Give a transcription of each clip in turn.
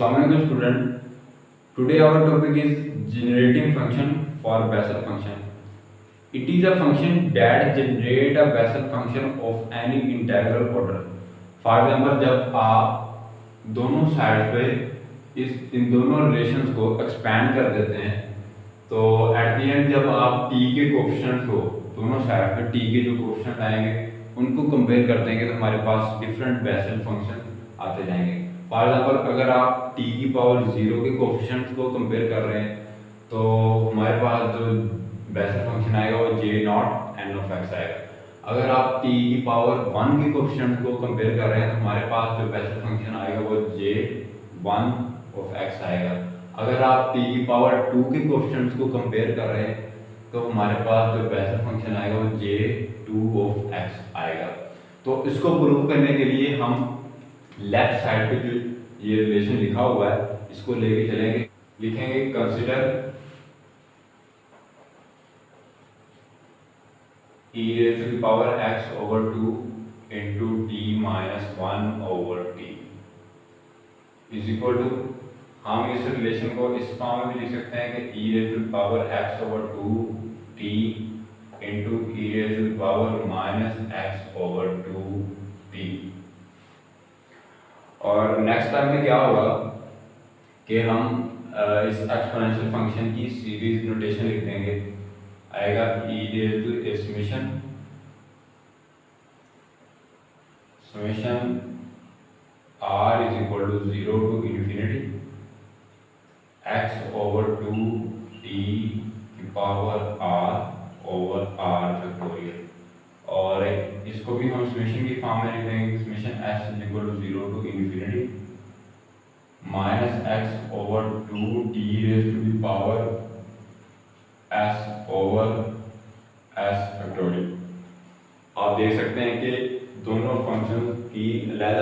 Assalamualaikum student. Today our topic is generating function for Bessel function. It is a function that generate a Bessel function of any integral order. For example, जब आप दोनों side पे इन दोनों relations को expand कर देते हैं तो एट द एंड जब आप t के कोफिशिएंट को दोनों साइड पे t के जो कोफिशिएंट आएंगे उनको कंपेयर कर देंगे तो हमारे पास डिफरेंट बेसल फंक्शन आते जाएंगे। फॉर एग्जाम्पल अगर आप t की पावर 0 के कोफिशिएंट्स को कंपेयर कर रहे हैं तो हमारे पास जो बेसल फंक्शन आएगा वो j not n of x आएगा। अगर आप t की पावर 1 के कोफिशिएंट को कंपेयर कर रहे हैं तो हमारे पास जो बेसल फंक्शन आएगा वो j 1 ऑफ x आएगा। अगर आप t की पावर 2 के कोफिशिएंट्स को कंपेयर कर रहे हैं तो हमारे पास जो बेसल फंक्शन आएगा वो j 2 ऑफ x आएगा। तो इसको प्रूव करने के लिए हम लेफ्ट साइड पे जो ये रिलेशन लिखा हुआ है इसको लेके चलेंगे। लिखेंगे consider e raised to the power x over 2 into t minus 1 over t is equal to, हम इस रिलेशन को इस फॉर्म में भी लिख सकते हैं कि e raised to the power x over 2 t into e raised to the power minus x over 2 t। और नेक्स्ट टाइम में क्या होगा कि हम इस एक्सपोनेंशियल फंक्शन की सीरीज नोटेशन लिख देंगे। आएगा e raise to a summation r is equal to 0 to infinity x over 2 t की power r over r factorial. और इसको भी हम समेशन की फॉर्म में लिख देंगे। Summation s is equal to 0 to infinity minus x over 2 t raise to the power s over s factorial. आप देख सकते हैं कि दोनों फंक्शन की अलग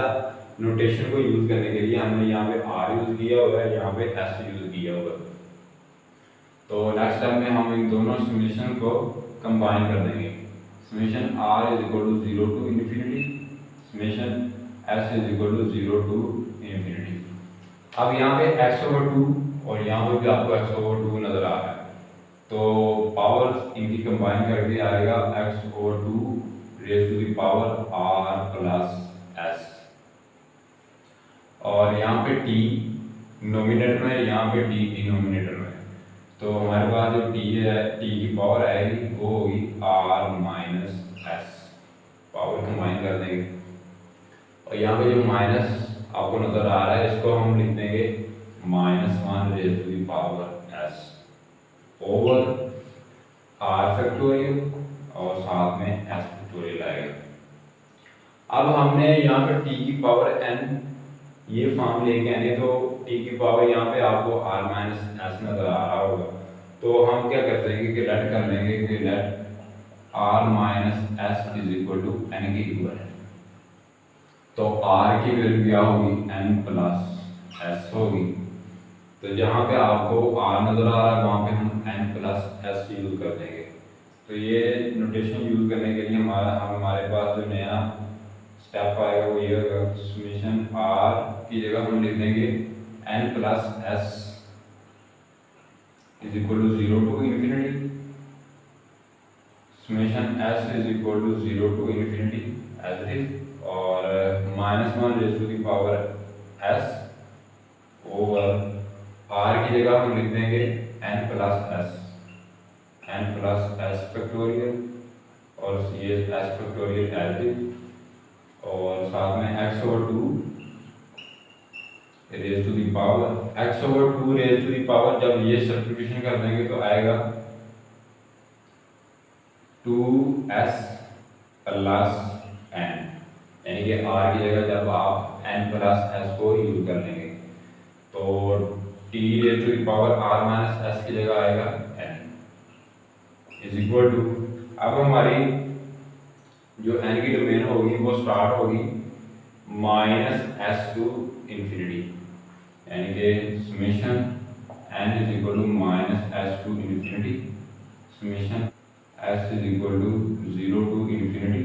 नोटेशन को यूज करने के लिए हमने यहाँ पे r यूज किया हुआ है, यहाँ पे s यूज किया हुआ है। तो नेक्स्ट टाइम में हम इन दोनों समेशन को कंबाइन कर देंगे। Summation r is equal to 0 to infinity, summation s is equal to 0 to infinity. अब यहाँ पे x ओवर 2 और यहाँ पे भी आपको x ओवर 2 नजर आ रहा है तो पावर्स इनकी कंबाइन करके आएगा x over 2 raise to the power r plus s। और यहाँ पे t नोमिनेटर में, यहाँ पे t डिनोमिनेटर में, तो हमारे पास जो t है t की पावर आएगी वो होगी r minus s। Power combine कर देंगे और यहाँ पे जो माइनस आपको नजर आ रहा है इसको हम लिख देंगे -1 raise to the power s over r factorial और साथ में s फैक्टोरियल आएगा। अब हमने यहाँ पे t की पावर n ये फॉर्म लेके आने तो t की पावर यहाँ पे आपको r माइनस s नजर आ रहा होगा तो हम क्या कर देंगे कि लेट कर लेंगे कि let r minus s is equal to n के इक्वल है। तो r की वैल्यू क्या होगी n प्लस s होगी। तो जहाँ पे आपको r नजर आ रहा है वहाँ पे हम n प्लस s यूज कर देंगे। तो ये नोटेशन यूज करने के लिए हमारे पास जो नया स्टेप आएगा वो ये होगा। समेशन r की जगह हम लिख देंगे n plus s is equal to 0 to infinity, summation s is equal to 0 to infinity as it is, और -1 raise to the power s over r की जगह हम लिख देंगे n प्लस s फैक्टोरियल और ये s factorial as it is, और साथ में x over 2 raise to the power x over 2 raise to the power. जब ये सब्स्टिट्यूशन कर देंगे तो आएगा 2s प्लस n, यानी कि r की जगह जब आप n प्लस s को यूज कर लेंगे तो t raise to the power r minus s की जगह आएगा n इज इक्वल टू, अब हमारी जो n की डोमेन होगी वो स्टार्ट होगी -s टू इन्फिनिटी, यानी कि summation n is equal to -s to infinity, summation s is equal to 0 to infinity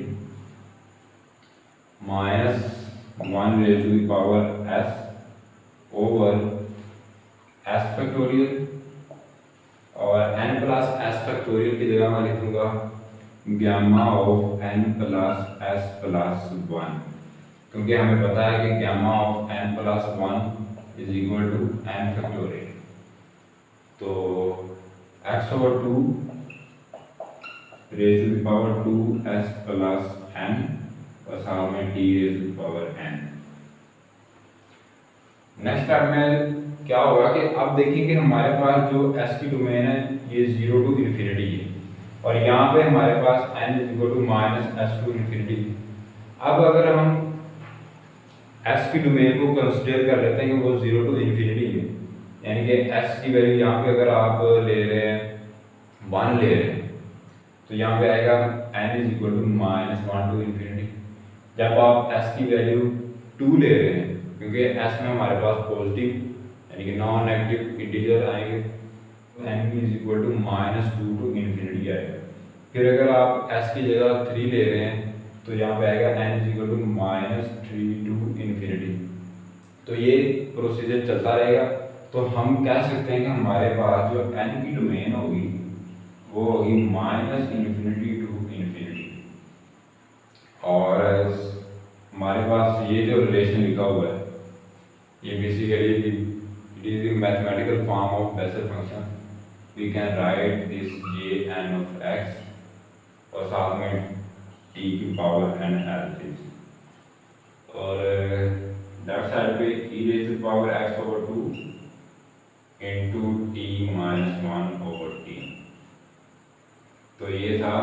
-1 raise to the power s over factorial, और n प्लस एस फैक्टोरियल की जगह मैं लिख दूंगा gamma of n plus s plus 1, क्योंकि हमें पता है कि gamma of n plus 1 is equal to n factorial. तो x over 2 raise to the power 2s plus n और साथ में t raise to the power n। Next step में क्या होगा कि अब देखिए कि हमारे पास जो s की डोमेन है ये 0 टू इन्फिनिटी है, और यहाँ पे हमारे पास n is equal to minus s to infinity. अब अगर हम s की डोमेन को कंसिडर कर लेते हैं कि वो 0 टू इन्फिनिटी है, यानी कि s की वैल्यू यहाँ पे अगर आप ले रहे हैं 1 ले रहे हैं, तो यहाँ पे आएगा n is equal to minus 1 to infinity. जब आप s की वैल्यू 2 ले रहे हैं, क्योंकि s में हमारे पास पॉजिटिव यानी कि नॉन नेगेटिव इंटीजर आएंगे, तो n is equal to minus 2 to infinity आएगा। फिर अगर आप s की जगह 3 ले रहे हैं, तो यहाँ पे आएगा n is equal to minus 3 to infinity. तो ये प्रोसीजर चलता रहेगा। तो हम कह सकते हैं कि हमारे पास जो n की डोमेन होगी वो होगी माइनस इन्फिनिटी टू इन्फिनिटी, और हमारे पास ये जो रिलेशन लिखा हुआ है ये basically it is the mathematical form of Bessel function. We can write this Jn of x और साथ में t की पावर n l, और लेफ्ट साइड पे e raise to power x over 2 into t minus 1 over t। तो ये था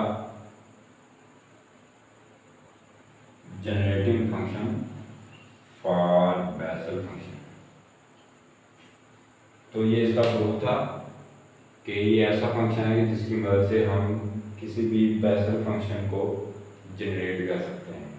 generating function for Bessel function. तो ये इसका प्रूफ था कि ये ऐसा फंक्शन है जिसकी मदद से हम किसी भी बेसल फंक्शन को जनरेट कर सकते हैं।